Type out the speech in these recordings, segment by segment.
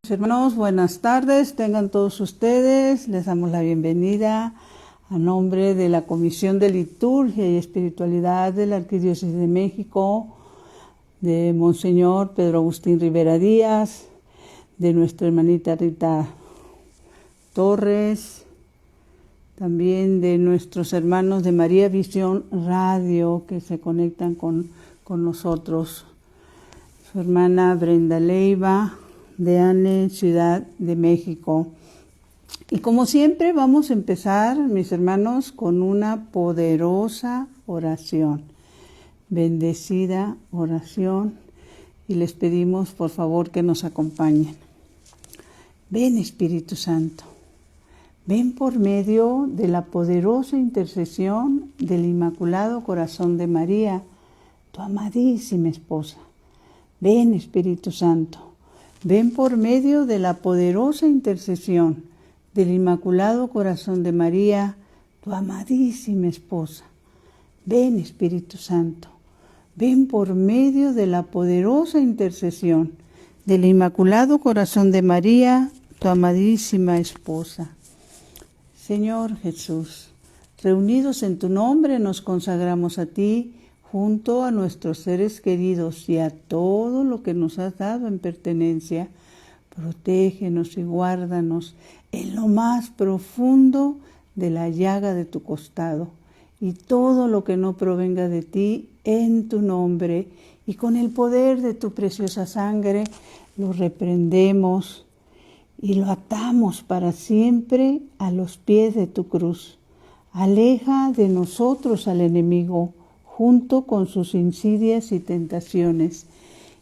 Hermanos, buenas tardes, tengan todos ustedes, les damos la bienvenida a nombre de la Comisión de Liturgia y Espiritualidad de la Arquidiócesis de México, de Monseñor Pedro Agustín Rivera Díaz, de nuestra hermanita Rita Torres, también de nuestros hermanos de María Visión Radio que se conectan con nosotros, su hermana Brenda Leiva, de ANE, Ciudad de México. Y como siempre vamos a empezar, mis hermanos, con una poderosa oración, bendecida oración, y les pedimos por favor que nos acompañen. Ven, Espíritu Santo, ven por medio de la poderosa intercesión del Inmaculado Corazón de María, tu amadísima esposa. Ven, Espíritu Santo, ven por medio de la poderosa intercesión del Inmaculado Corazón de María, tu amadísima esposa. Ven, Espíritu Santo, ven por medio de la poderosa intercesión del Inmaculado Corazón de María, tu amadísima esposa. Señor Jesús, reunidos en tu nombre nos consagramos a ti, junto a nuestros seres queridos y a todo lo que nos has dado en pertenencia. Protégenos y guárdanos en lo más profundo de la llaga de tu costado, y todo lo que no provenga de ti, en tu nombre y con el poder de tu preciosa sangre, lo reprendemos y lo atamos para siempre a los pies de tu cruz. Aleja de nosotros al enemigo, junto con sus insidias y tentaciones,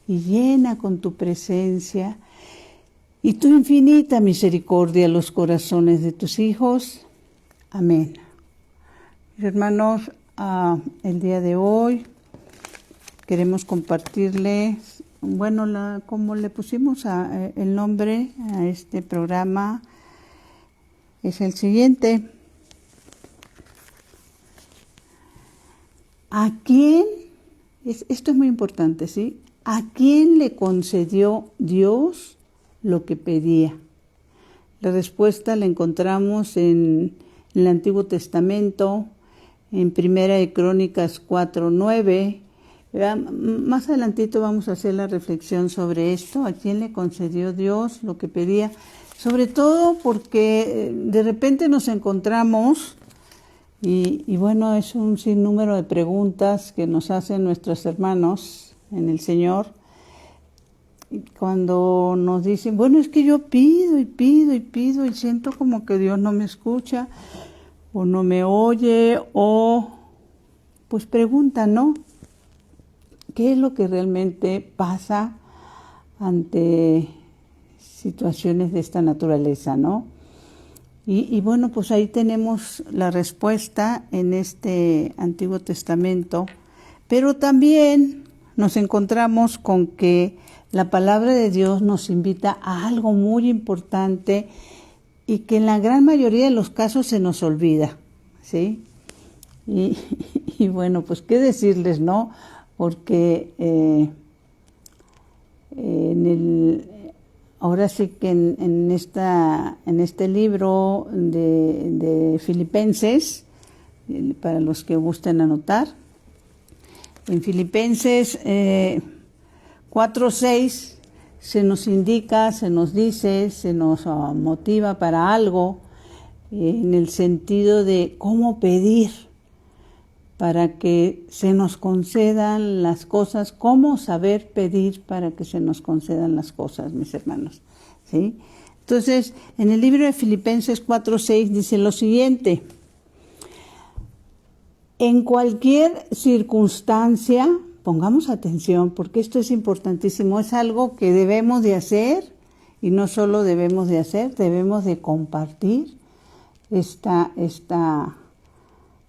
y llena con tu presencia y tu infinita misericordia los corazones de tus hijos. Amén. Mis hermanos, el día de hoy queremos compartirles, como le pusimos el nombre a este programa, es el siguiente. ¿A quién? Esto es muy importante, ¿sí? ¿A quién le concedió Dios lo que pedía? La respuesta la encontramos en el Antiguo Testamento, en Primera de Crónicas 4:9. Más adelantito vamos a hacer la reflexión sobre esto, a quién le concedió Dios lo que pedía, sobre todo porque de repente nos encontramos. Y bueno, es un sinnúmero de preguntas que nos hacen nuestros hermanos en el Señor. Cuando nos dicen, bueno, es que yo pido y pido y pido y siento como que Dios no me escucha o no me oye, o pues preguntan, ¿no? ¿Qué es lo que realmente pasa ante situaciones de esta naturaleza, no? Y bueno, pues ahí tenemos la respuesta en este Antiguo Testamento, pero también nos encontramos con que la palabra de Dios nos invita a algo muy importante y que en la gran mayoría de los casos se nos olvida, ¿sí? Y bueno, pues qué decirles, ¿no? Porque ahora sí que en este libro de Filipenses, para los que gusten anotar, en Filipenses 4:6 se nos indica, se nos dice, se nos motiva para algo, en el sentido de cómo pedir para que se nos concedan las cosas, cómo saber pedir para que se nos concedan las cosas, mis hermanos, ¿sí? Entonces, en el libro de Filipenses 4:6 dice lo siguiente: en cualquier circunstancia, pongamos atención porque esto es importantísimo, es algo que debemos de hacer, y no solo debemos de hacer, debemos de compartir esta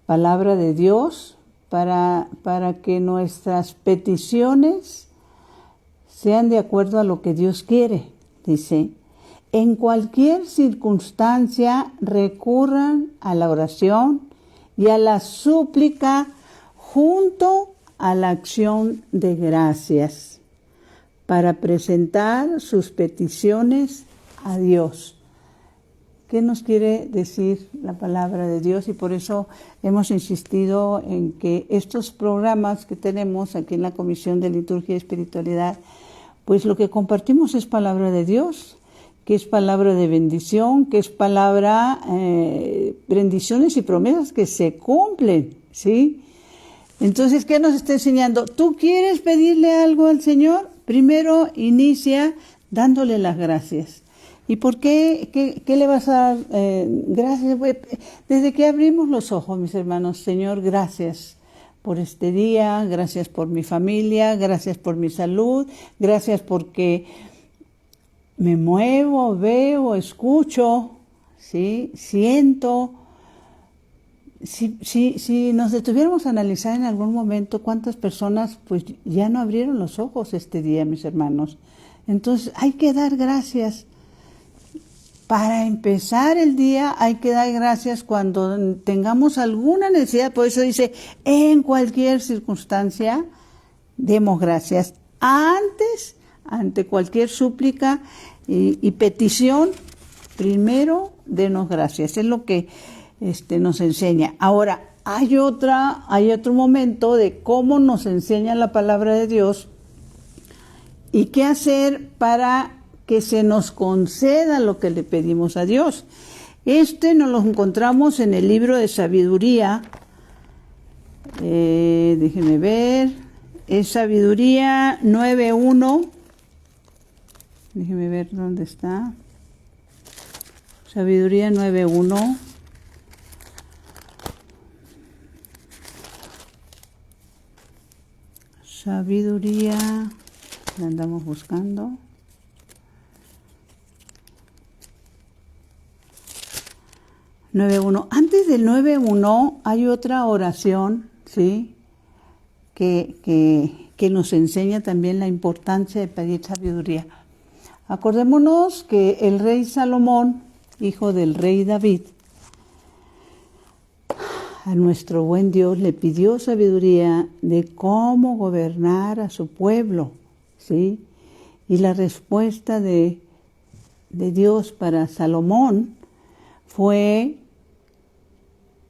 palabra de Dios para que nuestras peticiones sean de acuerdo a lo que Dios quiere. Dice, en cualquier circunstancia recurran a la oración y a la súplica junto a la acción de gracias. para presentar sus peticiones a Dios. ¿Qué nos quiere decir la palabra de Dios? Y por eso hemos insistido en que estos programas que tenemos aquí en la Comisión de Liturgia y Espiritualidad, pues lo que compartimos es palabra de Dios, que es palabra de bendición, que es palabra, bendiciones y promesas que se cumplen, ¿sí? Entonces, ¿qué nos está enseñando? ¿Tú quieres pedirle algo al Señor? Primero inicia dándole las gracias. ¿Y por qué? ¿Qué le vas a dar? Gracias. Desde que abrimos los ojos, mis hermanos, Señor, gracias por este día, gracias por mi familia, gracias por mi salud, gracias porque me muevo, veo, escucho, ¿sí? Siento. Si nos detuviéramos a analizar en algún momento cuántas personas pues ya no abrieron los ojos este día, mis hermanos. Entonces hay que dar gracias. Para empezar el día hay que dar gracias cuando tengamos alguna necesidad. Por eso dice, en cualquier circunstancia, demos gracias. Ante cualquier súplica y petición, primero denos gracias. Es lo que nos enseña. Ahora, hay otro momento de cómo nos enseña la palabra de Dios y qué hacer para que se nos conceda lo que le pedimos a Dios. Nos lo encontramos en el libro de Sabiduría. Déjenme ver. Es Sabiduría 9.1. Déjenme ver dónde está. Sabiduría 9.1. Sabiduría. La andamos buscando. 9.1. Antes del 9.1 hay otra oración, ¿sí? Que nos enseña también la importancia de pedir sabiduría. Acordémonos que el rey Salomón, hijo del rey David, a nuestro buen Dios le pidió sabiduría de cómo gobernar a su pueblo, ¿sí? Y la respuesta de Dios para Salomón fue,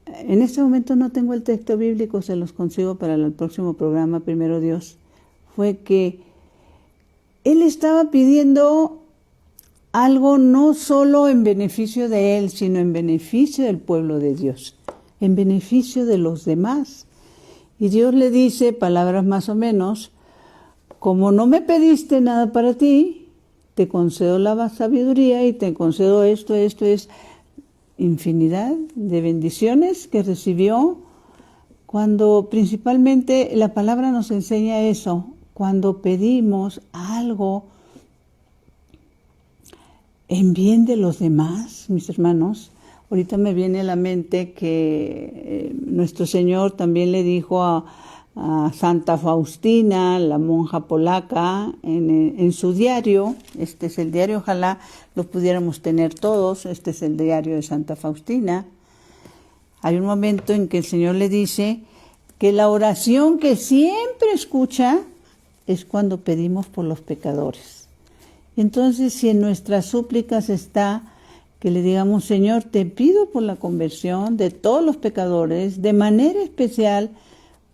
en este momento no tengo el texto bíblico, se los consigo para el próximo programa, primero Dios, fue que él estaba pidiendo algo no solo en beneficio de él, sino en beneficio del pueblo de Dios, en beneficio de los demás. Y Dios le dice, palabras más o menos, como no me pediste nada para ti, te concedo la sabiduría y te concedo esto es infinidad de bendiciones que recibió cuando principalmente la palabra nos enseña eso, cuando pedimos algo en bien de los demás, mis hermanos. Ahorita me viene a la mente que nuestro Señor también le dijo a Santa Faustina, la monja polaca, en su diario, este es el diario, ojalá lo pudiéramos tener todos, este es el diario de Santa Faustina. Hay un momento en que el Señor le dice que la oración que siempre escucha es cuando pedimos por los pecadores. Entonces, si en nuestras súplicas está que le digamos, Señor, te pido por la conversión de todos los pecadores, de manera especial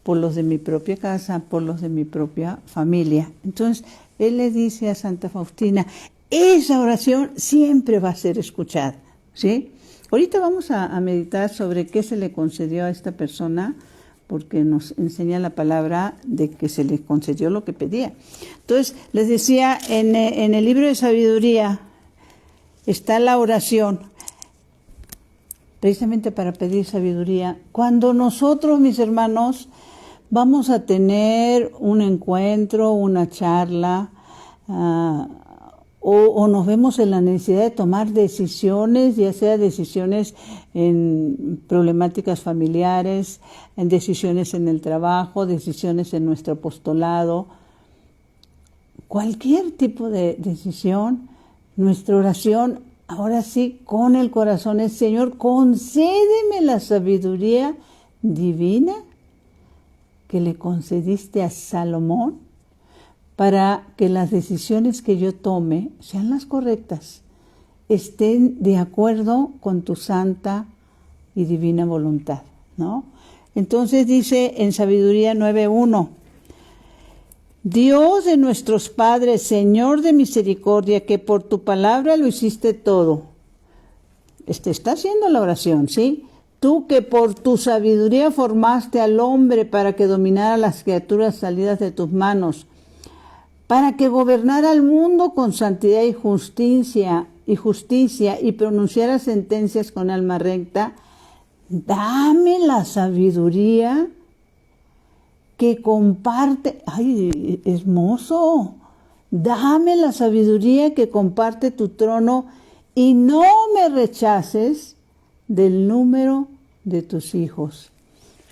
por los de mi propia casa, por los de mi propia familia. Entonces, él le dice a Santa Faustina, esa oración siempre va a ser escuchada, ¿sí? Ahorita vamos a meditar sobre qué se le concedió a esta persona, porque nos enseña la palabra de que se le concedió lo que pedía. Entonces, les decía, en el libro de Sabiduría está la oración, precisamente para pedir sabiduría. Cuando nosotros, mis hermanos, vamos a tener un encuentro, una charla, o nos vemos en la necesidad de tomar decisiones, ya sea decisiones en problemáticas familiares, en decisiones en el trabajo, decisiones en nuestro apostolado, cualquier tipo de decisión, nuestra oración, ahora sí, con el corazón es, Señor, concédeme la sabiduría divina que le concediste a Salomón para que las decisiones que yo tome sean las correctas, estén de acuerdo con tu santa y divina voluntad, ¿no? Entonces dice en Sabiduría 9:1, Dios de nuestros padres, Señor de misericordia, que por tu palabra lo hiciste todo. Está haciendo la oración, ¿sí? Tú que por tu sabiduría formaste al hombre para que dominara las criaturas salidas de tus manos, para que gobernara el mundo con santidad y justicia y pronunciara sentencias con alma recta, dame la sabiduría que comparte, ¡ay, hermoso! Dame la sabiduría que comparte tu trono y no me rechaces del número de tus hijos.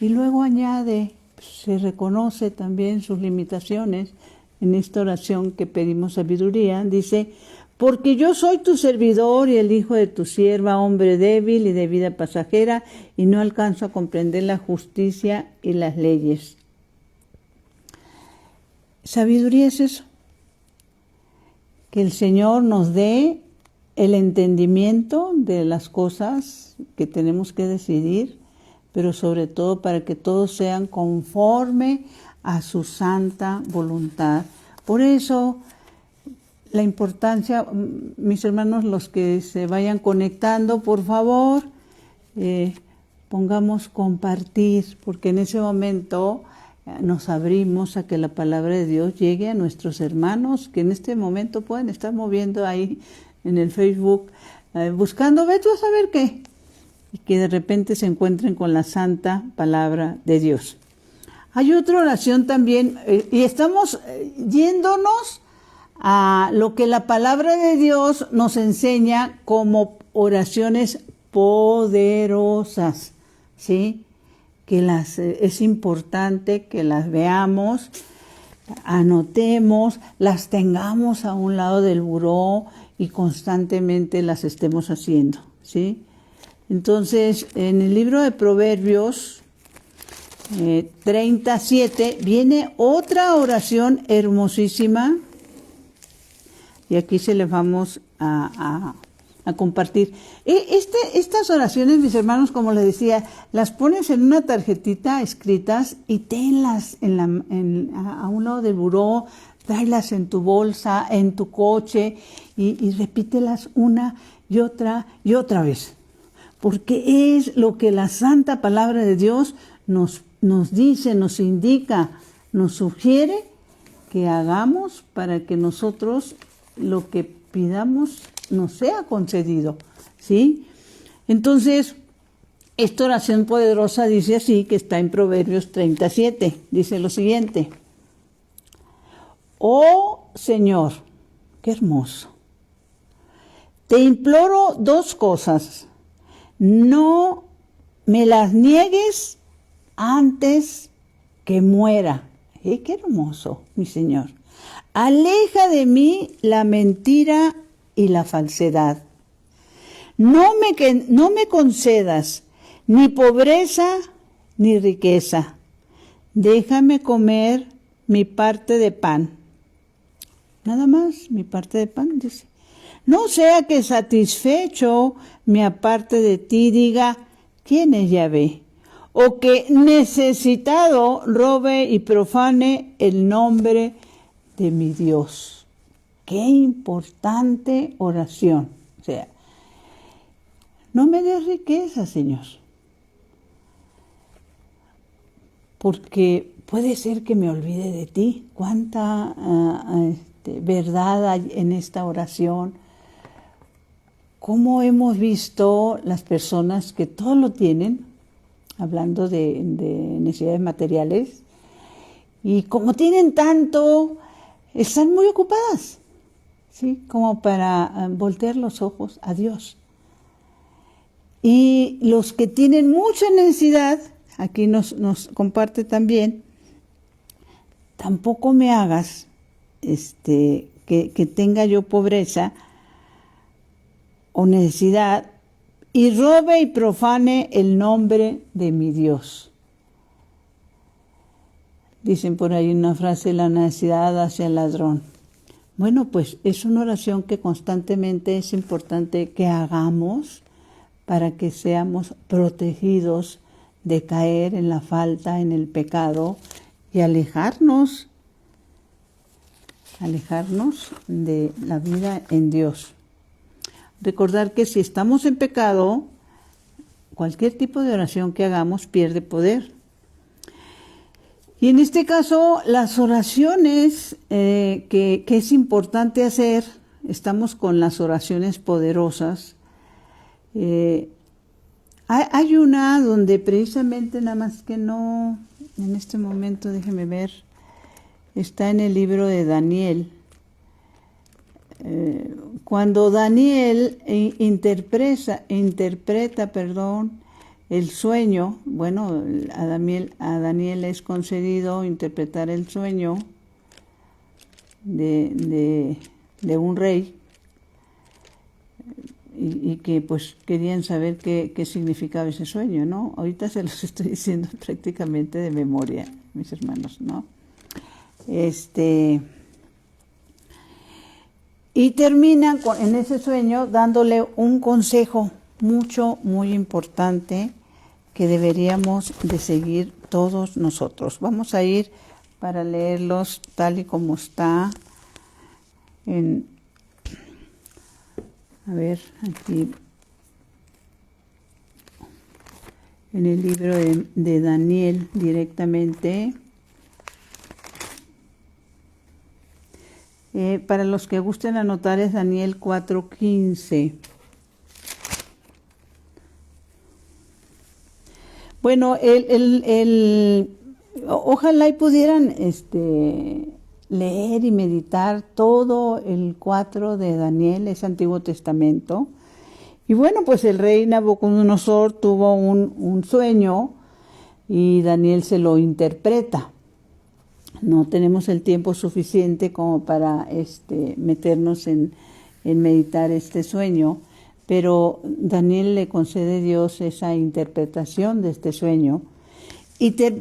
Y luego añade, se reconoce también sus limitaciones en esta oración que pedimos sabiduría, dice, porque yo soy tu servidor y el hijo de tu sierva, hombre débil y de vida pasajera, y no alcanzo a comprender la justicia y las leyes. Sabiduría es eso, que el Señor nos dé el entendimiento de las cosas que tenemos que decidir, pero sobre todo para que todos sean conforme a su santa voluntad. Por eso, la importancia, mis hermanos, los que se vayan conectando, por favor, pongamos compartir, porque en ese momento nos abrimos a que la palabra de Dios llegue a nuestros hermanos, que en este momento pueden estar moviendo ahí en el Facebook, buscando, ve tú a saber qué, y que de repente se encuentren con la santa palabra de Dios. Hay otra oración también, y estamos yéndonos a lo que la palabra de Dios nos enseña como oraciones poderosas, ¿sí? Que es importante que las veamos, anotemos, las tengamos a un lado del buró y constantemente las estemos haciendo, ¿sí? Entonces, en el libro de Proverbios 37 viene otra oración hermosísima y aquí se les vamos a compartir. Estas oraciones, mis hermanos, como les decía, las pones en una tarjetita escritas y tenlas a un lado del buró, tráelas en tu bolsa, en tu coche y repítelas una y otra vez. Porque es lo que la santa palabra de Dios nos dice, nos indica, nos sugiere que hagamos para que nosotros lo que pidamos nos sea concedido, ¿sí? Entonces, esta oración poderosa dice así, que está en Proverbios 37, dice lo siguiente: Oh Señor, qué hermoso, te imploro dos cosas, no me las niegues antes que muera. Qué hermoso, mi Señor. Aleja de mí la mentira y la falsedad. No me concedas ni pobreza ni riqueza. Déjame comer mi parte de pan. Nada más, mi parte de pan, dice. No sea que satisfecho me aparte de ti, diga, ¿quién es Yahvé? O que necesitado robe y profane el nombre de mi Dios. Qué importante oración. O sea, no me des riqueza, Señor, porque puede ser que me olvide de ti. Cuánta verdad hay en esta oración. Cómo hemos visto las personas que todo lo tienen, hablando de necesidades materiales, y como tienen tanto, están muy ocupadas, ¿sí? Como para voltear los ojos a Dios. Y los que tienen mucha necesidad, aquí nos comparte también, tampoco me hagas que tenga yo pobreza o necesidad y robe y profane el nombre de mi Dios. Dicen por ahí una frase, la necesidad hacia el ladrón. Bueno, pues es una oración que constantemente es importante que hagamos para que seamos protegidos de caer en la falta, en el pecado y alejarnos de la vida en Dios. Recordar que si estamos en pecado, cualquier tipo de oración que hagamos pierde poder. Y en este caso, las oraciones que es importante hacer, estamos con las oraciones poderosas. Hay una donde precisamente, nada más que no, en este momento, déjeme ver, está en el libro de Daniel. Cuando Daniel interpreta, el sueño, bueno, a Daniel es concedido interpretar el sueño de un rey y que pues querían saber qué significaba ese sueño, ¿no? Ahorita se los estoy diciendo prácticamente de memoria, mis hermanos, ¿no? Y terminan en ese sueño dándole un consejo muy importante que deberíamos de seguir todos nosotros. Vamos a ir para leerlos tal y como está aquí en el libro de Daniel directamente. Para los que gusten anotar es Daniel 4:15. Bueno, ojalá y pudieran leer y meditar todo el 4 de Daniel, es Antiguo Testamento. Y bueno, pues el rey Nabucodonosor tuvo un sueño y Daniel se lo interpreta. No tenemos el tiempo suficiente como para meternos en meditar este sueño, pero Daniel le concede a Dios esa interpretación de este sueño.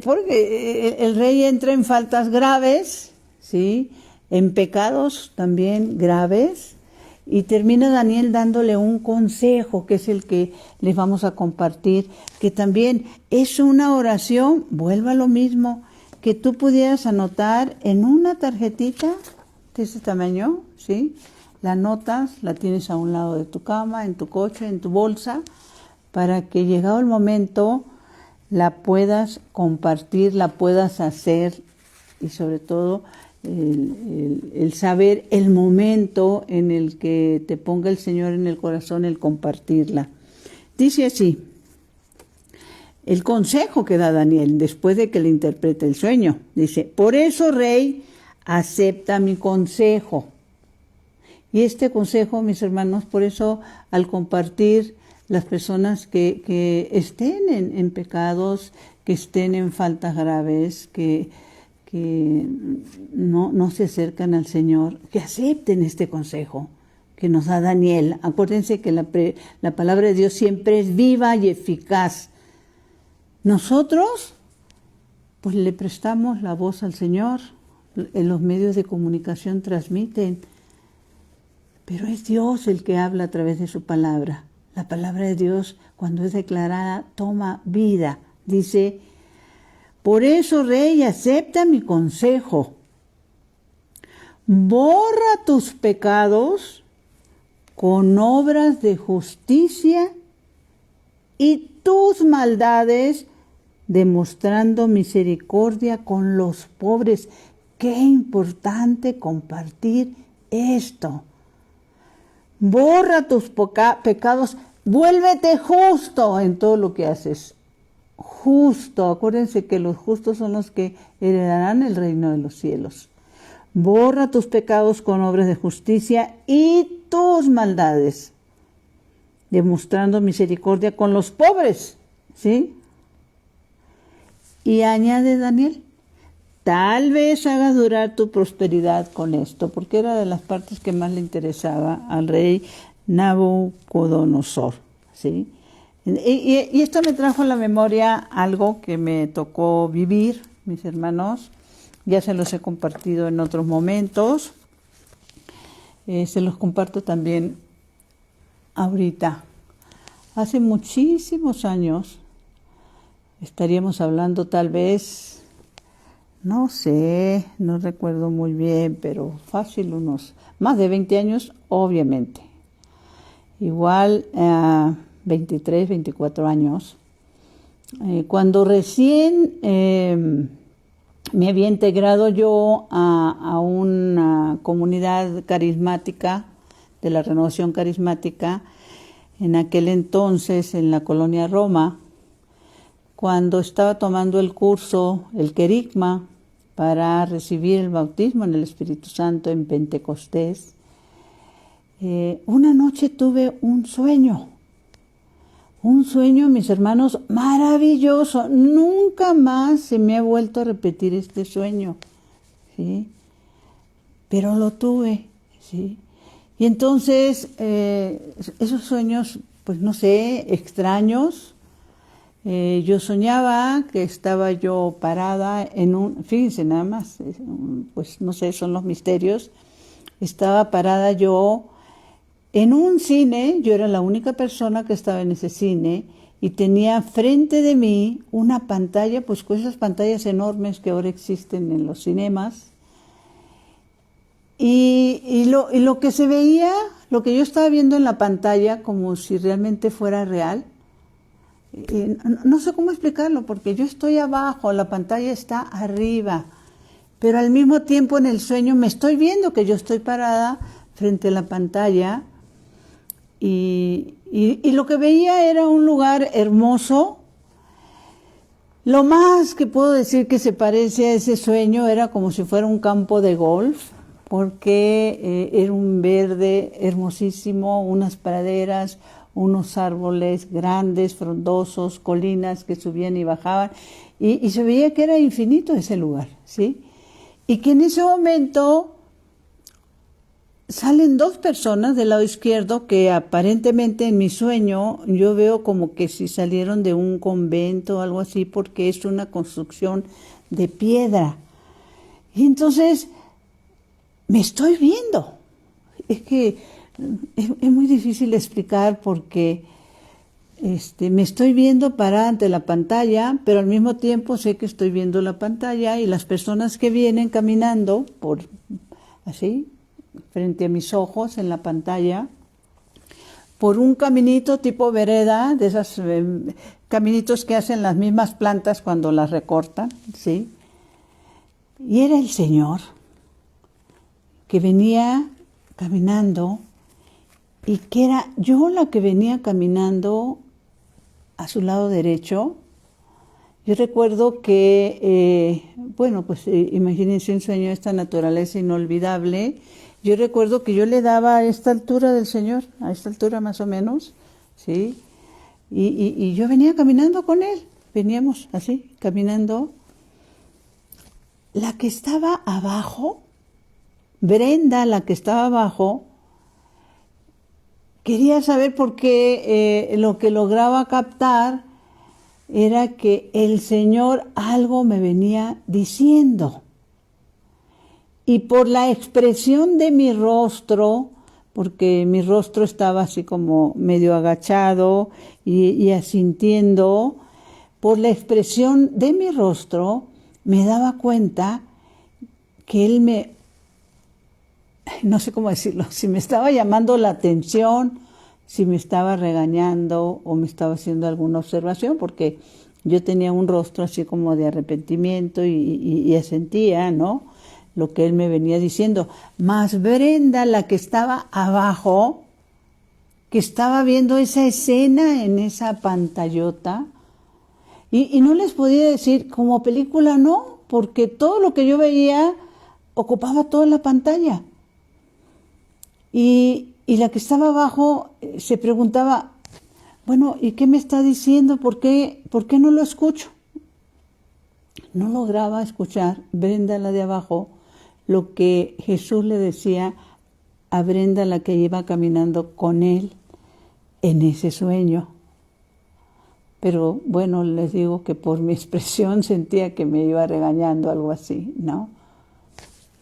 Porque el rey entra en faltas graves, ¿sí? En pecados también graves, y termina Daniel dándole un consejo, que es el que les vamos a compartir, que también es una oración, vuelva a lo mismo, que tú pudieras anotar en una tarjetita de ese tamaño, ¿sí? La anotas, la tienes a un lado de tu cama, en tu coche, en tu bolsa, para que llegado el momento la puedas compartir, la puedas hacer y sobre todo el saber el momento en el que te ponga el Señor en el corazón el compartirla. Dice así, el consejo que da Daniel después de que le interprete el sueño. Dice, por eso, rey, acepta mi consejo. Y este consejo, mis hermanos, por eso al compartir las personas que estén en pecados, que estén en faltas graves, que no se acercan al Señor, que acepten este consejo que nos da Daniel. Acuérdense que la palabra de Dios siempre es viva y eficaz. Nosotros, pues le prestamos la voz al Señor, en los medios de comunicación transmiten, pero es Dios el que habla a través de su palabra. La palabra de Dios, cuando es declarada, toma vida. Dice, por eso, rey, acepta mi consejo. Borra tus pecados con obras de justicia y tus maldades demostrando misericordia con los pobres. Qué importante compartir esto. Borra tus pecados, vuélvete justo en todo lo que haces. Justo, acuérdense que los justos son los que heredarán el reino de los cielos. Borra tus pecados con obras de justicia y tus maldades, demostrando misericordia con los pobres, ¿sí? Y añade Daniel, tal vez haga durar tu prosperidad con esto, porque era de las partes que más le interesaba al rey Nabucodonosor, ¿sí? Y esto me trajo a la memoria algo que me tocó vivir, mis hermanos. Ya se los he compartido en otros momentos. Se los comparto también ahorita. Hace muchísimos años, estaríamos hablando tal vez, no sé, no recuerdo muy bien, pero fácil unos más de 20 años, obviamente. Igual 23, 24 años. Cuando recién me había integrado yo a una comunidad carismática, de la Renovación Carismática, en aquel entonces en la colonia Roma, cuando estaba tomando el curso, el querigma, para recibir el bautismo en el Espíritu Santo en Pentecostés, una noche tuve un sueño, mis hermanos, maravilloso. Nunca más se me ha vuelto a repetir este sueño, ¿sí? Pero lo tuve, ¿sí? Y entonces, esos sueños, pues no sé, extraños. Yo soñaba que estaba yo parada fíjense nada más, pues no sé, son los misterios. Estaba parada yo en un cine, yo era la única persona que estaba en ese cine, y tenía frente de mí una pantalla, pues con esas pantallas enormes que ahora existen en los cinemas, y lo que se veía, lo que yo estaba viendo en la pantalla, como si realmente fuera real, no sé cómo explicarlo, porque yo estoy abajo, la pantalla está arriba, pero al mismo tiempo en el sueño me estoy viendo que yo estoy parada frente a la pantalla, y lo que veía era un lugar hermoso. Lo más que puedo decir que se parece a ese sueño era como si fuera un campo de golf, porque era un verde hermosísimo, unas praderas, unos árboles grandes, frondosos, colinas que subían y bajaban, y se veía que era infinito ese lugar, ¿sí? Y que en ese momento salen dos personas del lado izquierdo que aparentemente en mi sueño yo veo como que si salieron de un convento o algo así, porque es una construcción de piedra. Y entonces me estoy viendo. Es que es muy difícil explicar porque me estoy viendo parada ante la pantalla, pero al mismo tiempo sé que estoy viendo la pantalla y las personas que vienen caminando así, frente a mis ojos en la pantalla, por un caminito tipo vereda, de esos caminitos que hacen las mismas plantas cuando las recortan, ¿sí? Y era el Señor que venía caminando, y que era yo la que venía caminando a su lado derecho. Yo recuerdo que, imagínense un sueño de esta naturaleza inolvidable. Yo recuerdo que yo le daba a esta altura del Señor, a esta altura más o menos, ¿sí? Y yo venía caminando con Él, veníamos así, caminando. La que estaba abajo, Brenda, la que estaba abajo, quería saber por qué lo que lograba captar era que el Señor algo me venía diciendo. Y por la expresión de mi rostro, porque mi rostro estaba así como medio agachado y asintiendo, por la expresión de mi rostro me daba cuenta que Él no sé cómo decirlo, si me estaba llamando la atención, si me estaba regañando o me estaba haciendo alguna observación, porque yo tenía un rostro así como de arrepentimiento y asentía, ¿no?, lo que Él me venía diciendo. Más Brenda, la que estaba abajo, que estaba viendo esa escena en esa pantallota, y no les podía decir, como película no, porque todo lo que yo veía ocupaba toda la pantalla. Y la que estaba abajo se preguntaba, bueno, ¿y qué me está diciendo? ¿Por qué no lo escucho? No lograba escuchar Brenda, la de abajo, lo que Jesús le decía a Brenda, la que iba caminando con Él en ese sueño. Pero bueno, les digo que por mi expresión sentía que me iba regañando, algo así, ¿no?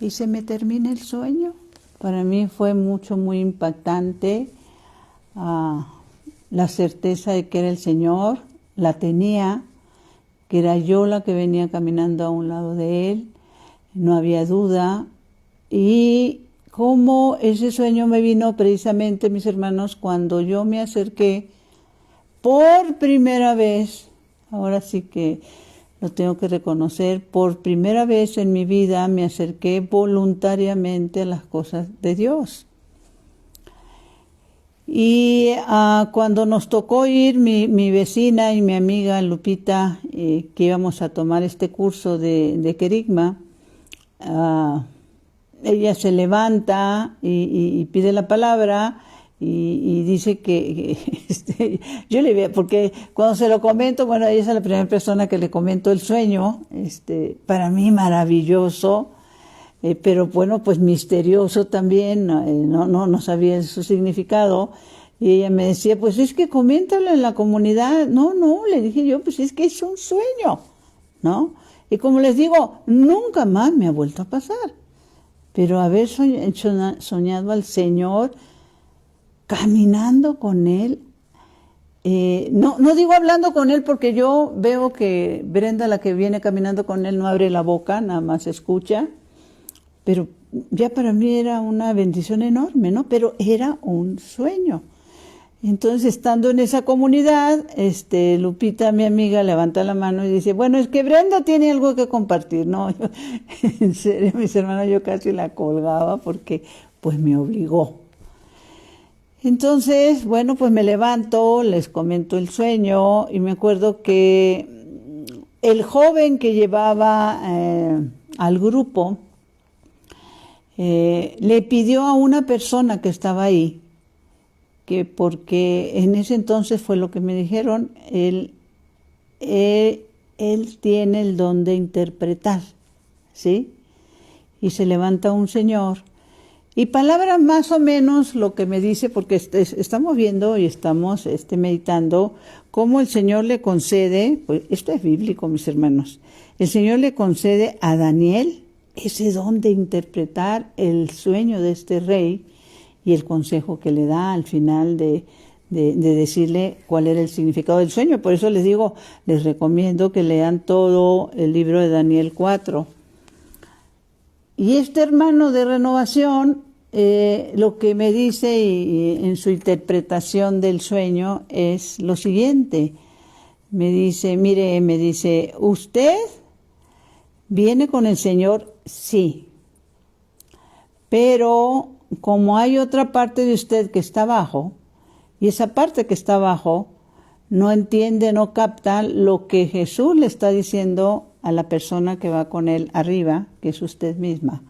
y se me termina el sueño. Para mí fue muy impactante. La certeza de que era el Señor, la tenía, que era yo la que venía caminando a un lado de Él, no había duda. Y cómo ese sueño me vino precisamente, mis hermanos, cuando yo me acerqué por primera vez, ahora sí que lo tengo que reconocer, por primera vez en mi vida me acerqué voluntariamente a las cosas de Dios. Y cuando nos tocó ir, mi vecina y mi amiga Lupita, que íbamos a tomar este curso de querigma, ella se levanta y pide la palabra y dice que yo le veo, porque cuando se lo comento, bueno, ella es la primera persona que le comento el sueño, para mí maravilloso. Pero bueno, pues misterioso también, no sabía su significado. Y ella me decía, pues es que coméntalo en la comunidad. No, le dije yo, pues es que es un sueño, ¿no? Y como les digo, nunca más me ha vuelto a pasar. Pero haber soñado al Señor, caminando con Él, no digo hablando con Él, porque yo veo que Brenda, la que viene caminando con Él, no abre la boca, nada más escucha. Pero ya para mí era una bendición enorme, ¿no? Pero era un sueño. Entonces, estando en esa comunidad, Lupita, mi amiga, levanta la mano y dice, bueno, es que Brenda tiene algo que compartir, ¿no? Yo, en serio, mis hermanos, yo casi la colgaba porque, pues, me obligó. Entonces, bueno, pues me levanto, les comento el sueño y me acuerdo que el joven que llevaba al grupo, le pidió a una persona que estaba ahí, que porque en ese entonces fue lo que me dijeron, él tiene el don de interpretar, ¿sí? Y se levanta un señor, y palabras más o menos lo que me dice, porque estamos viendo y estamos meditando cómo el Señor le concede, pues esto es bíblico, mis hermanos, el Señor le concede a Daniel ese don de interpretar el sueño de este rey y el consejo que le da al final de decirle cuál era el significado del sueño. Por eso les digo, les recomiendo que lean todo el libro de Daniel 4. Y este hermano de Renovación, lo que me dice y en su interpretación del sueño es lo siguiente. Me dice, ¿usted viene con el Señor? Sí, pero como hay otra parte de usted que está abajo, y esa parte que está abajo no entiende, no capta lo que Jesús le está diciendo a la persona que va con él arriba, que es usted misma.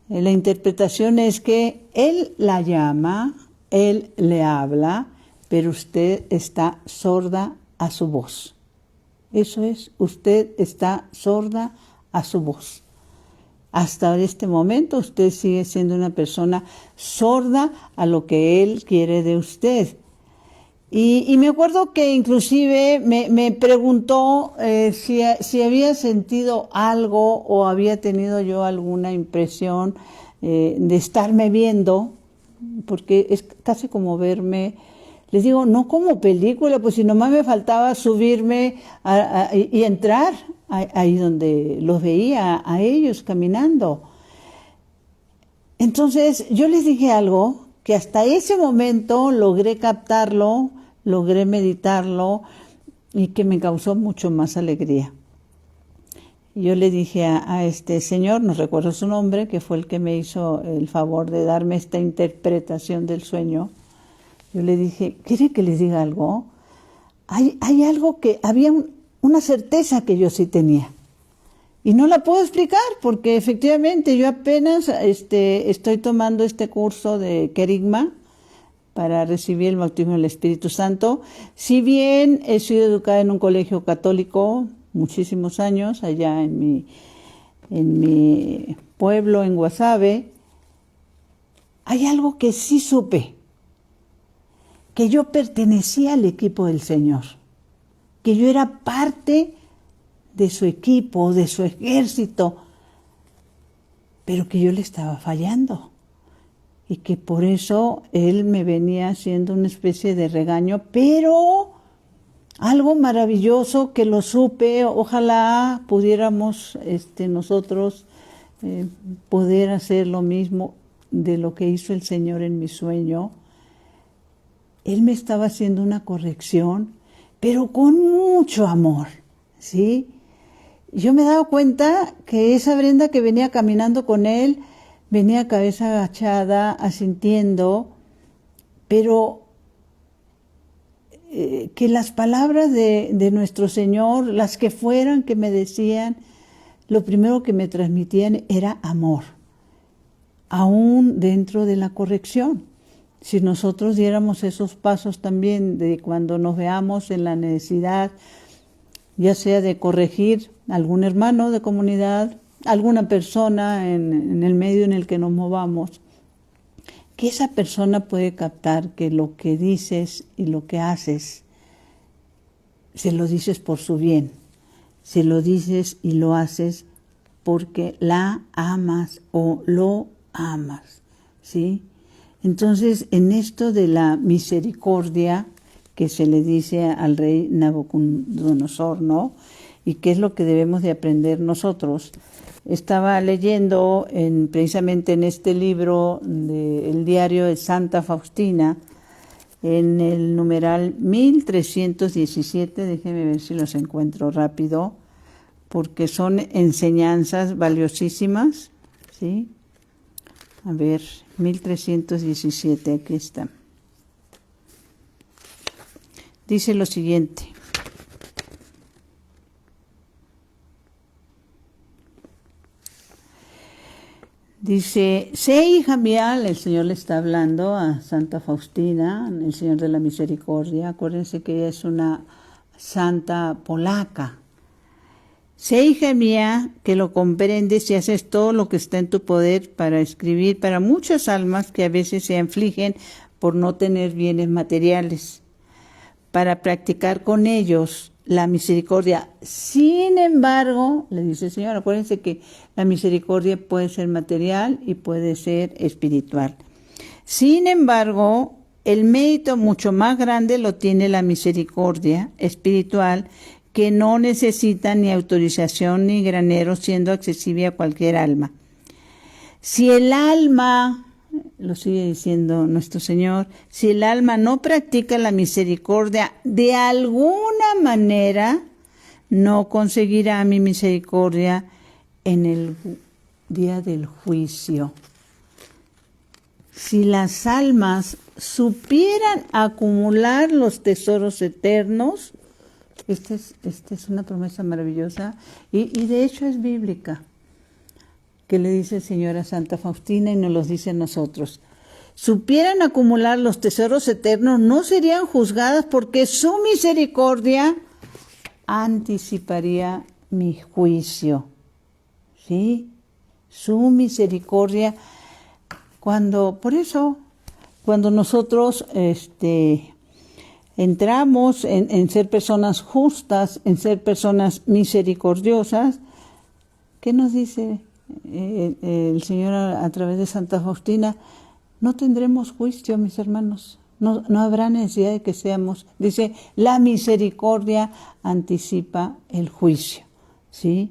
La interpretación es que Él la llama, Él le habla, pero usted está sorda a su voz. Eso es, usted está sorda a su voz. Hasta este momento usted sigue siendo una persona sorda a lo que Él quiere de usted. Y me acuerdo que inclusive me preguntó si había sentido algo o había tenido yo alguna impresión de estarme viendo, porque es casi como verme. Les digo, no como película, pues si nomás me faltaba subirme y entrar ahí donde los veía a ellos caminando. Entonces yo les dije algo que hasta ese momento logré captarlo, logré meditarlo y que me causó mucho más alegría. Yo le dije a este señor, no recuerdo su nombre, que fue el que me hizo el favor de darme esta interpretación del sueño. Yo le dije, ¿quiere que les diga algo? Hay algo que había una certeza que yo sí tenía. Y no la puedo explicar porque efectivamente yo apenas estoy tomando este curso de querigma para recibir el bautismo del Espíritu Santo. Si bien he sido educada en un colegio católico muchísimos años, allá en mi pueblo, en Guasave, hay algo que sí supe, que yo pertenecía al equipo del Señor, que yo era parte de su equipo, de su ejército. pero que yo le estaba fallando. Y que por eso él me venía haciendo una especie de regaño, pero algo maravilloso que lo supe. Ojalá pudiéramos nosotros poder hacer lo mismo de lo que hizo el Señor en mi sueño. Él me estaba haciendo una corrección, pero con mucho amor, ¿sí? Yo me he dado cuenta que esa Brenda que venía caminando con él, venía cabeza agachada, asintiendo, pero que las palabras de nuestro Señor, las que fueran que me decían, lo primero que me transmitían era amor, aún dentro de la corrección. Si nosotros diéramos esos pasos también de cuando nos veamos en la necesidad, ya sea de corregir a algún hermano de comunidad, alguna persona en el medio en el que nos movamos, que esa persona puede captar que lo que dices y lo que haces, se lo dices por su bien, se lo dices y lo haces porque la amas o lo amas, ¿sí? Entonces, en esto de la misericordia que se le dice al rey Nabucodonosor, ¿no? Y qué es lo que debemos de aprender nosotros. Estaba leyendo precisamente en este libro del diario de Santa Faustina, en el numeral 1317, déjenme ver si los encuentro rápido, porque son enseñanzas valiosísimas, ¿sí? A ver, 1317, aquí está. Dice lo siguiente. Dice, sé hija mía, el Señor le está hablando a Santa Faustina, el Señor de la Misericordia. Acuérdense que ella es una santa polaca. Sé hija mía que lo comprendes y haces todo lo que está en tu poder para escribir para muchas almas que a veces se afligen por no tener bienes materiales, para practicar con ellos la misericordia. Sin embargo, le dice el Señor, acuérdense que la misericordia puede ser material y puede ser espiritual. Sin embargo, el mérito mucho más grande lo tiene la misericordia espiritual, que no necesita ni autorización ni granero, siendo accesible a cualquier alma. Si el alma, lo sigue diciendo nuestro Señor, si el alma no practica la misericordia de alguna manera, no conseguirá mi misericordia en el día del juicio. Si las almas supieran acumular los tesoros eternos, esta es una promesa maravillosa y de hecho es bíblica, que le dice el Señor a Santa Faustina y nos los dice a nosotros. Supieran acumular los tesoros eternos, no serían juzgadas porque su misericordia anticiparía mi juicio. ¿Sí? Su misericordia. Por eso, cuando nosotros entramos en ser personas justas, en ser personas misericordiosas, ¿qué nos dice el Señor a través de Santa Faustina? No tendremos juicio, mis hermanos. No habrá necesidad de que seamos. Dice, la misericordia anticipa el juicio, ¿sí?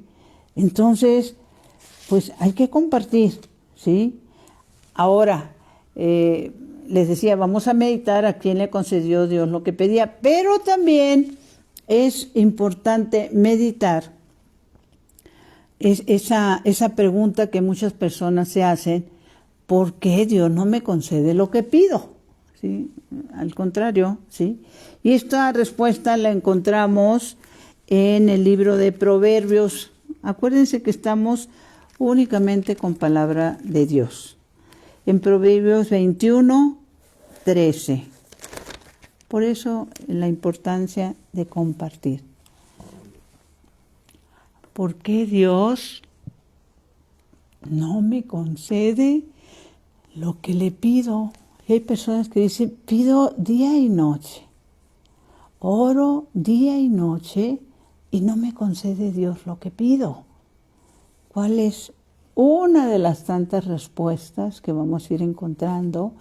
Entonces, pues hay que compartir, ¿sí? Ahora, les decía, vamos a meditar a quién le concedió Dios lo que pedía, pero también es importante meditar esa pregunta que muchas personas se hacen: ¿por qué Dios no me concede lo que pido? ¿Sí? Al contrario, ¿sí? Y esta respuesta la encontramos en el libro de Proverbios. Acuérdense que estamos únicamente con palabra de Dios. En Proverbios 21:13. Por eso la importancia de compartir. ¿Por qué Dios no me concede lo que le pido? Y hay personas que dicen, pido día y noche, oro día y noche y no me concede Dios lo que pido. ¿Cuál es una de las tantas respuestas que vamos a ir encontrando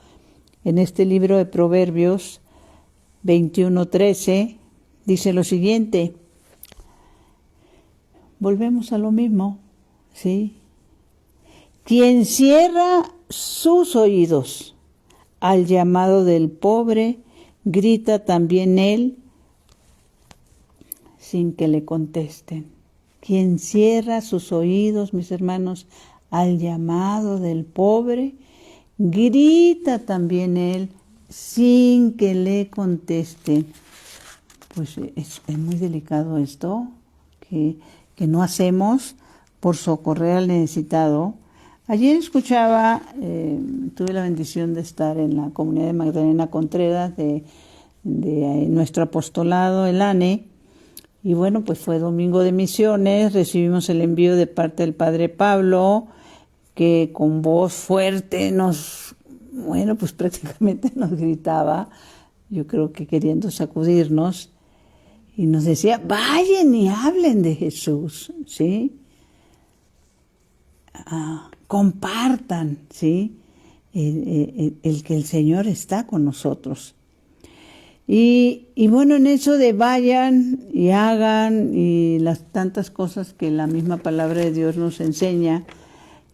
en este libro de Proverbios 21:13. Dice lo siguiente, volvemos a lo mismo, ¿sí? Quien cierra sus oídos al llamado del pobre, grita también él sin que le contesten. Quien cierra sus oídos, mis hermanos, al llamado del pobre, grita también él sin que le contesten. Pues es muy delicado esto, que no hacemos por socorrer al necesitado. Ayer escuchaba, tuve la bendición de estar en la comunidad de Magdalena Contreras de nuestro apostolado, el ANE, y bueno, pues fue domingo de misiones, recibimos el envío de parte del Padre Pablo, que con voz fuerte pues prácticamente nos gritaba, yo creo que queriendo sacudirnos, y nos decía, vayan y hablen de Jesús, ¿sí? Compartan, ¿sí? El que el Señor está con nosotros. Y bueno, en eso de vayan y hagan y las tantas cosas que la misma palabra de Dios nos enseña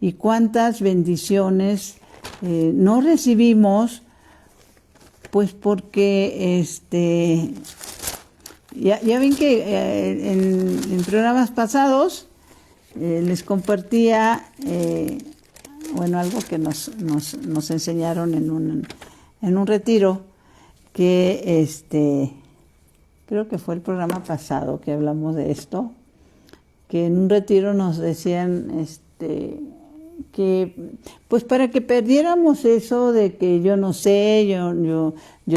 y cuántas bendiciones no recibimos, pues porque ya ven que en programas pasados les compartía algo que nos enseñaron en un retiro, que creo que fue el programa pasado que hablamos de esto, que en un retiro nos decían que pues para que perdiéramos eso de que yo no sé, yo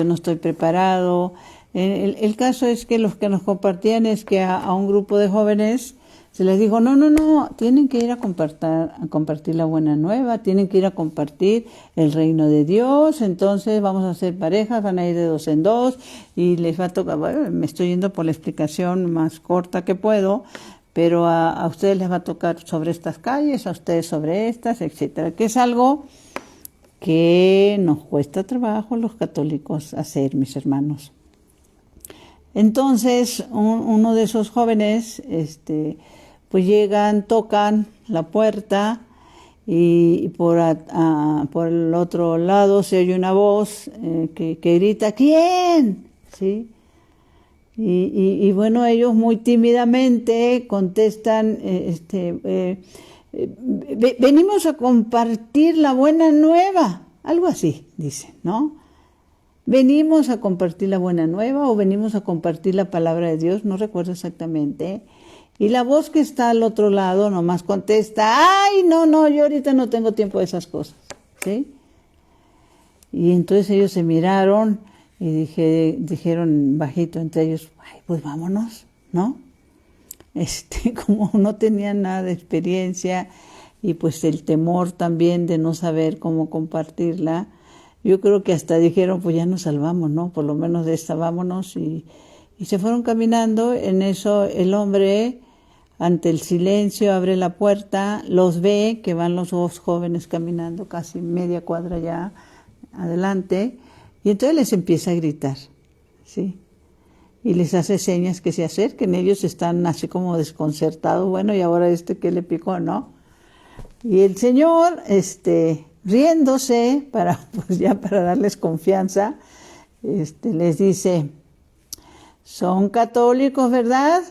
no estoy preparado. El caso es que los que nos compartían es que a un grupo de jóvenes se les dijo, no, tienen que ir a compartir la buena nueva, tienen que ir a compartir el reino de Dios, entonces vamos a hacer parejas, van a ir de 2 en 2 y les va a tocar, bueno, me estoy yendo por la explicación más corta que puedo, pero a ustedes les va a tocar sobre estas calles, a ustedes sobre estas, etcétera, que es algo que nos cuesta trabajo los católicos hacer, mis hermanos. Entonces, uno de esos jóvenes, pues llegan, tocan la puerta y por el otro lado se oye una voz que grita, ¿quién? ¿Sí? Y bueno, ellos muy tímidamente contestan, venimos a compartir la buena nueva, algo así, dicen, ¿no? Venimos a compartir la buena nueva o venimos a compartir la palabra de Dios, no recuerdo exactamente. Y la voz que está al otro lado nomás contesta, ay, no, yo ahorita no tengo tiempo de esas cosas, ¿sí? Y entonces ellos se miraron y dijeron bajito entre ellos, ay, pues vámonos, ¿no? Como no tenían nada de experiencia y pues el temor también de no saber cómo compartirla, yo creo que hasta dijeron, pues ya nos salvamos, ¿no? Por lo menos de esta vámonos y se fueron caminando. En eso el hombre, ante el silencio, abre la puerta, los ve, que van los 2 jóvenes caminando casi media cuadra ya adelante, y entonces les empieza a gritar, ¿sí? Y les hace señas que se acerquen, ellos están así como desconcertados, bueno, y ahora ¿qué le picó, no? Y el Señor, riéndose, para darles confianza, les dice, ¿son católicos, verdad?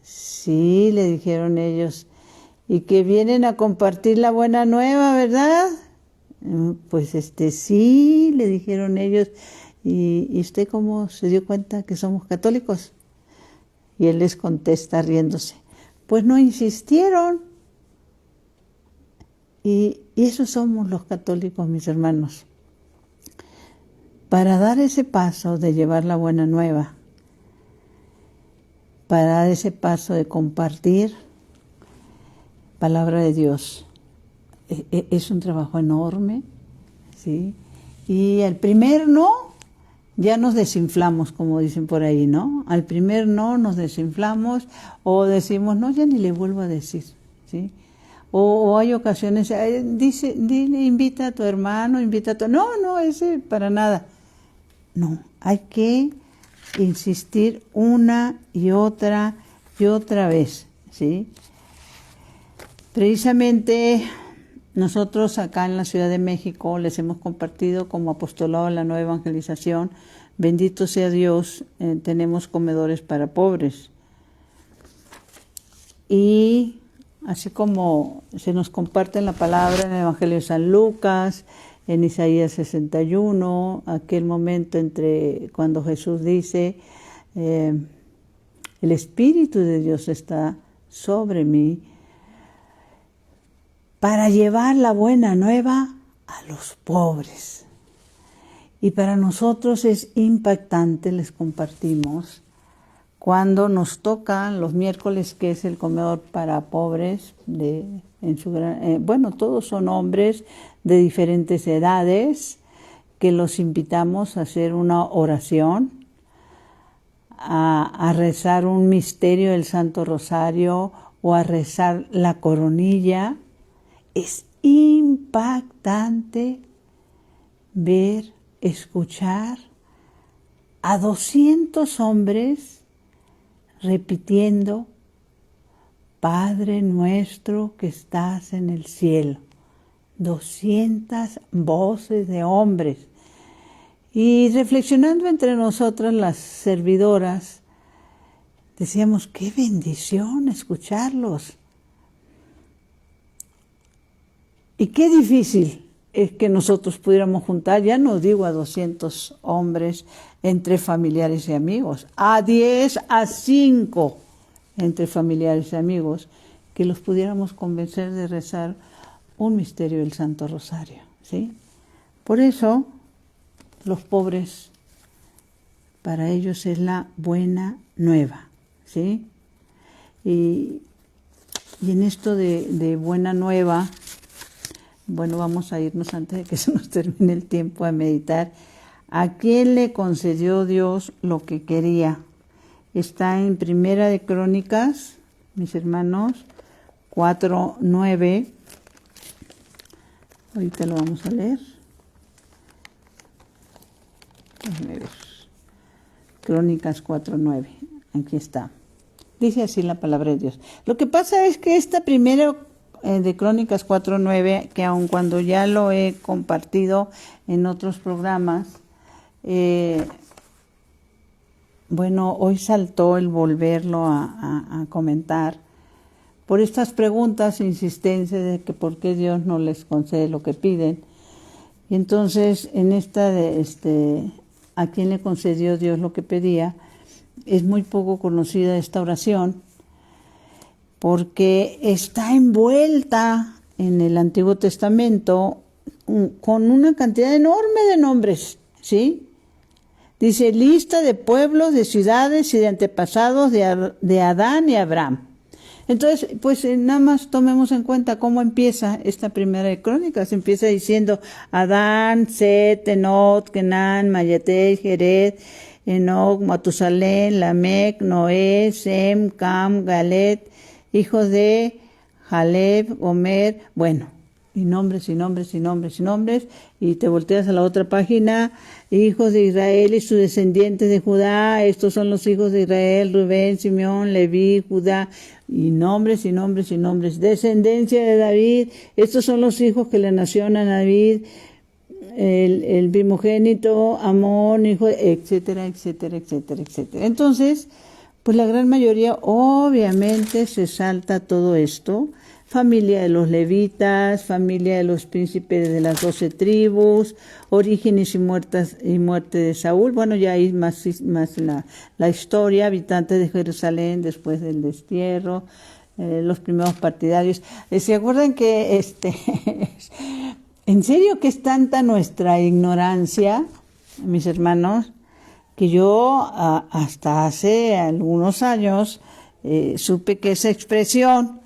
Sí, le dijeron ellos, y que vienen a compartir la buena nueva, ¿verdad? Pues sí, le dijeron ellos, ¿y usted cómo se dio cuenta que somos católicos? Y él les contesta riéndose, pues no insistieron. Y eso somos los católicos, mis hermanos. Para dar ese paso de llevar la buena nueva, para dar ese paso de compartir palabra de Dios, es un trabajo enorme, ¿sí? Y al primer no, ya nos desinflamos, como dicen por ahí, ¿no? Al primer no nos desinflamos o decimos, no, ya ni le vuelvo a decir, ¿sí? O hay ocasiones, dile, invita a tu hermano, invita a tu... No, ese para nada. No, hay que insistir una y otra vez, ¿sí? Precisamente nosotros acá en la Ciudad de México les hemos compartido como apostolado de la nueva evangelización, bendito sea Dios, tenemos comedores para pobres. Y así como se nos comparte en la palabra en el Evangelio de San Lucas, en Isaías 61, aquel momento entre cuando Jesús dice, el Espíritu de Dios está sobre mí para llevar la buena nueva a los pobres. Y para nosotros es impactante, les compartimos, cuando nos tocan los miércoles, que es el comedor para pobres, todos son hombres de diferentes edades, que los invitamos a hacer una oración, a rezar un misterio del Santo Rosario o a rezar la coronilla. Es impactante ver, escuchar a 200 hombres repitiendo, Padre nuestro que estás en el cielo. 200 voces de hombres. Y reflexionando entre nosotras las servidoras, decíamos, qué bendición escucharlos. Y qué difícil es que nosotros pudiéramos juntar, ya no digo a 200 hombres entre familiares y amigos, a 10, a 5 entre familiares y amigos, que los pudiéramos convencer de rezar un misterio del Santo Rosario, ¿sí? Por eso, los pobres, para ellos es la buena nueva, ¿sí? Y en esto de buena nueva, bueno, vamos a irnos antes de que se nos termine el tiempo a meditar. ¿A quién le concedió Dios lo que quería? Está en Primera de Crónicas, mis hermanos, 4:9. Ahorita lo vamos a leer. Déjenme ver. Crónicas 4:9. Aquí está. Dice así la palabra de Dios. Lo que pasa es que esta primera de Crónicas 4:9, que aun cuando ya lo he compartido en otros programas, hoy saltó el volverlo a comentar por estas preguntas insistentes de que por qué Dios no les concede lo que piden. Y entonces en esta ¿a quién le concedió Dios lo que pedía? Es muy poco conocida esta oración, porque está envuelta en el Antiguo Testamento con una cantidad enorme de nombres, ¿sí? Dice, lista de pueblos, de ciudades y de antepasados de Adán y Abraham. Entonces, pues nada más tomemos en cuenta cómo empieza esta primera de Crónicas. Empieza diciendo Adán, Set, Enoc, Kenán, Mayate, Jered, Enoc, Matusalén, Lamec, Noé, Sem, Cam, Galet, hijos de Jaleb, Gomer, y nombres, y te volteas a la otra página, hijos de Israel y sus descendientes de Judá, estos son los hijos de Israel, Rubén, Simeón, Leví, Judá, y nombres, descendencia de David, estos son los hijos que le nacieron a David, el primogénito, Amón, hijo, etcétera. Entonces, pues la gran mayoría obviamente se salta todo esto. Familia de los levitas, familia de los príncipes de las 12 tribus, orígenes y muerte de Saúl. Bueno, ya hay más la historia, habitantes de Jerusalén después del destierro, los primeros partidarios. ¿Se acuerdan que en serio que es tanta nuestra ignorancia, mis hermanos, que yo hasta hace algunos años supe que esa expresión,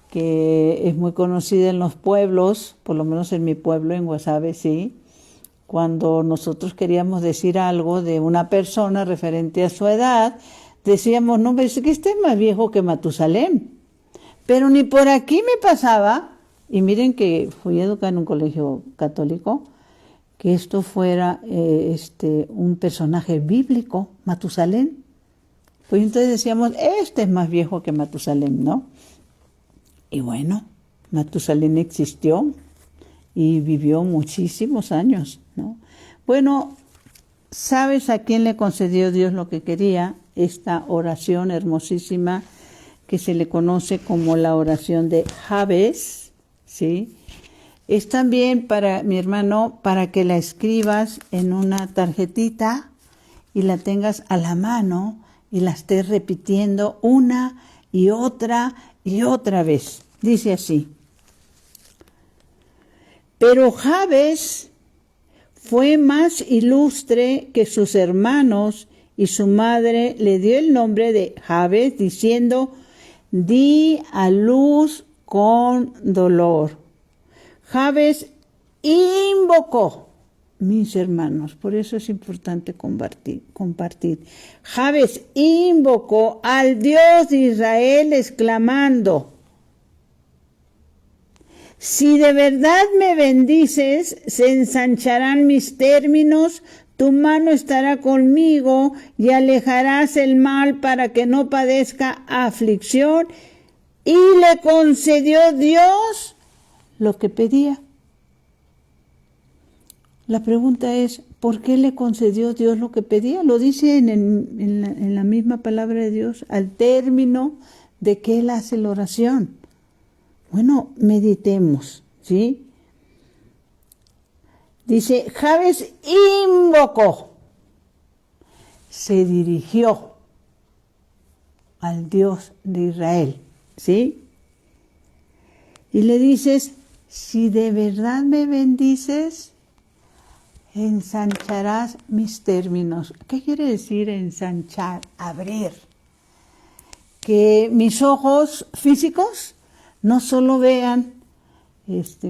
que es muy conocida en los pueblos, por lo menos en mi pueblo, en Guasave, sí, cuando nosotros queríamos decir algo de una persona referente a su edad, decíamos, no, pero es que este es más viejo que Matusalén. pero ni por aquí me pasaba, y miren que fui educada en un colegio católico, que esto fuera un personaje bíblico, Matusalén. Pues entonces decíamos, este es más viejo que Matusalén, ¿no? Y bueno, Matusalén existió y vivió muchísimos años, ¿no? Bueno, ¿sabes a quién le concedió Dios lo que quería? Esta oración hermosísima que se le conoce como la oración de Jabez, ¿sí? Es también para mi hermano, para que la escribas en una tarjetita y la tengas a la mano y la estés repitiendo una y otra vez. Dice así: pero Jabez fue más ilustre que sus hermanos, y su madre le dio el nombre de Jabez, diciendo: di a luz con dolor. Jabez invocó, mis hermanos, por eso es importante compartir. Jabez invocó al Dios de Israel, exclamando: si de verdad me bendices, se ensancharán mis términos, tu mano estará conmigo y alejarás el mal para que no padezca aflicción. Y le concedió Dios lo que pedía. La pregunta es, ¿por qué le concedió Dios lo que pedía? Lo dice en la misma palabra de Dios, al término de que Él hace la oración. Bueno, meditemos, ¿sí? Dice, Jabez invocó, se dirigió al Dios de Israel, ¿sí? Y le dices, si de verdad me bendices, ensancharás mis términos. ¿Qué quiere decir ensanchar? Abrir. Que mis ojos físicos no solo vean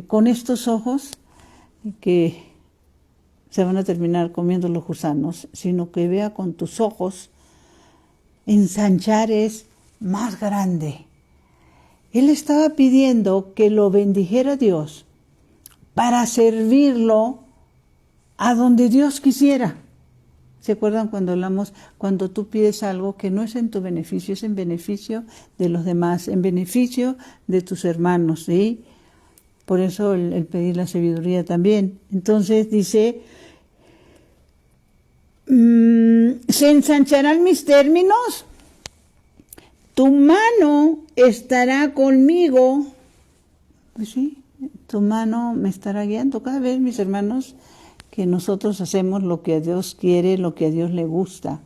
con estos ojos que se van a terminar comiendo los gusanos, sino que vea con tus ojos. Ensanchar es más grande. Él estaba pidiendo que lo bendijera Dios para servirlo a donde Dios quisiera. ¿Se acuerdan cuando hablamos, cuando tú pides algo que no es en tu beneficio, es en beneficio de los demás, en beneficio de tus hermanos, ¿sí? Por eso el pedir la sabiduría también. Entonces dice, ¿se ensancharán mis términos? Tu mano estará conmigo. Pues sí, tu mano me estará guiando. Cada vez, mis hermanos, que nosotros hacemos lo que a Dios quiere, lo que a Dios le gusta,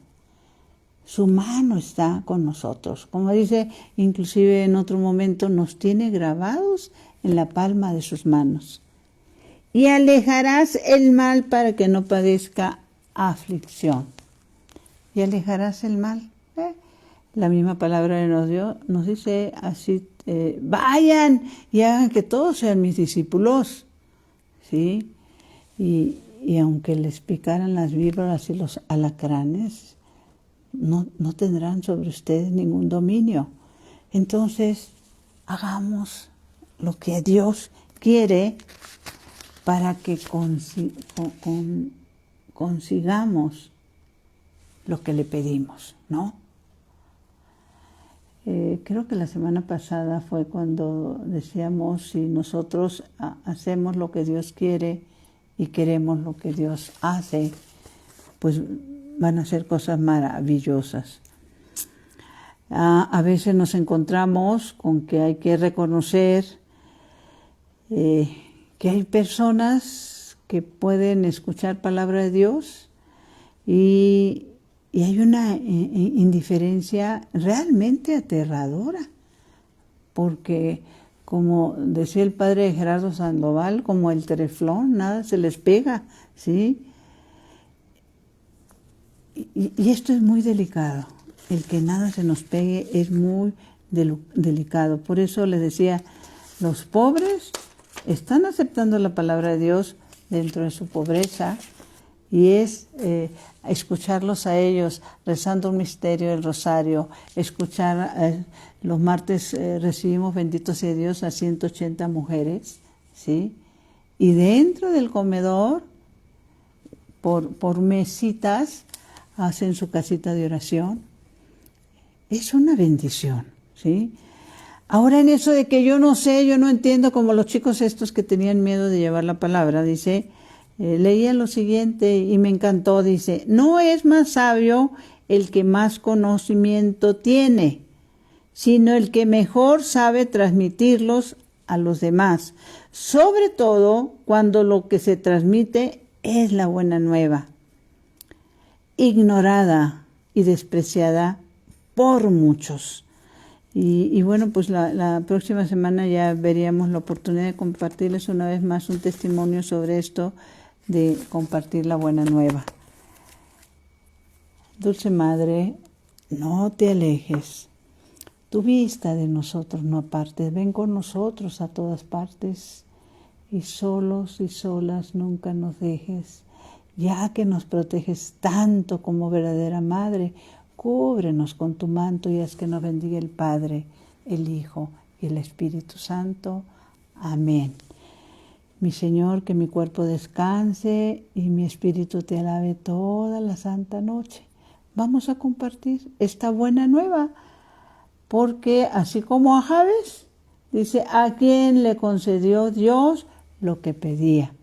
su mano está con nosotros. Como dice, inclusive en otro momento, nos tiene grabados en la palma de sus manos. Y alejarás el mal para que no padezca aflicción. Y alejarás el mal. La misma palabra de nos dice así, vayan y hagan que todos sean mis discípulos. ¿Sí? Y aunque les picaran las víboras y los alacranes, no tendrán sobre ustedes ningún dominio. Entonces, hagamos lo que Dios quiere para que consigamos lo que le pedimos, ¿no? Creo que la semana pasada fue cuando decíamos, si nosotros hacemos lo que Dios quiere y queremos lo que Dios hace, pues van a ser cosas maravillosas. A veces nos encontramos con que hay que reconocer que hay personas que pueden escuchar palabra de Dios y hay una indiferencia realmente aterradora, porque como decía el padre Gerardo Sandoval, como el tereflón, nada se les pega, ¿sí? Y esto es muy delicado, el que nada se nos pegue es muy delicado. Por eso les decía, los pobres están aceptando la palabra de Dios dentro de su pobreza y es escucharlos a ellos rezando un misterio del rosario, escuchar, los martes recibimos, bendito sea Dios, a 180 mujeres, ¿sí? Y dentro del comedor, por mesitas, hacen su casita de oración. Es una bendición, ¿sí? Ahora en eso de que yo no sé, yo no entiendo, como los chicos estos que tenían miedo de llevar la palabra, dice, leía lo siguiente y me encantó, dice, no es más sabio el que más conocimiento tiene, sino el que mejor sabe transmitirlos a los demás, sobre todo cuando lo que se transmite es la buena nueva, ignorada y despreciada por muchos. Y bueno, pues la próxima semana ya veríamos la oportunidad de compartirles una vez más un testimonio sobre esto de compartir la buena nueva. Dulce Madre, no te alejes. Tu vista de nosotros no apartes. Ven con nosotros a todas partes y solos y solas nunca nos dejes. Ya que nos proteges tanto como verdadera Madre, cúbrenos con tu manto y haz que nos bendiga el Padre, el Hijo y el Espíritu Santo. Amén. Mi Señor, que mi cuerpo descanse y mi espíritu te alabe toda la santa noche. Vamos a compartir esta buena nueva, porque así como a Jabes, dice, a quien le concedió Dios lo que pedía.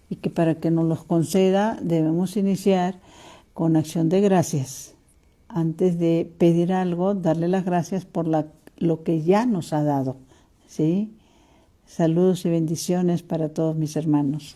Y que para que nos los conceda debemos iniciar con acción de gracias. Antes de pedir algo, darle las gracias por lo que ya nos ha dado, ¿sí? Saludos y bendiciones para todos mis hermanos.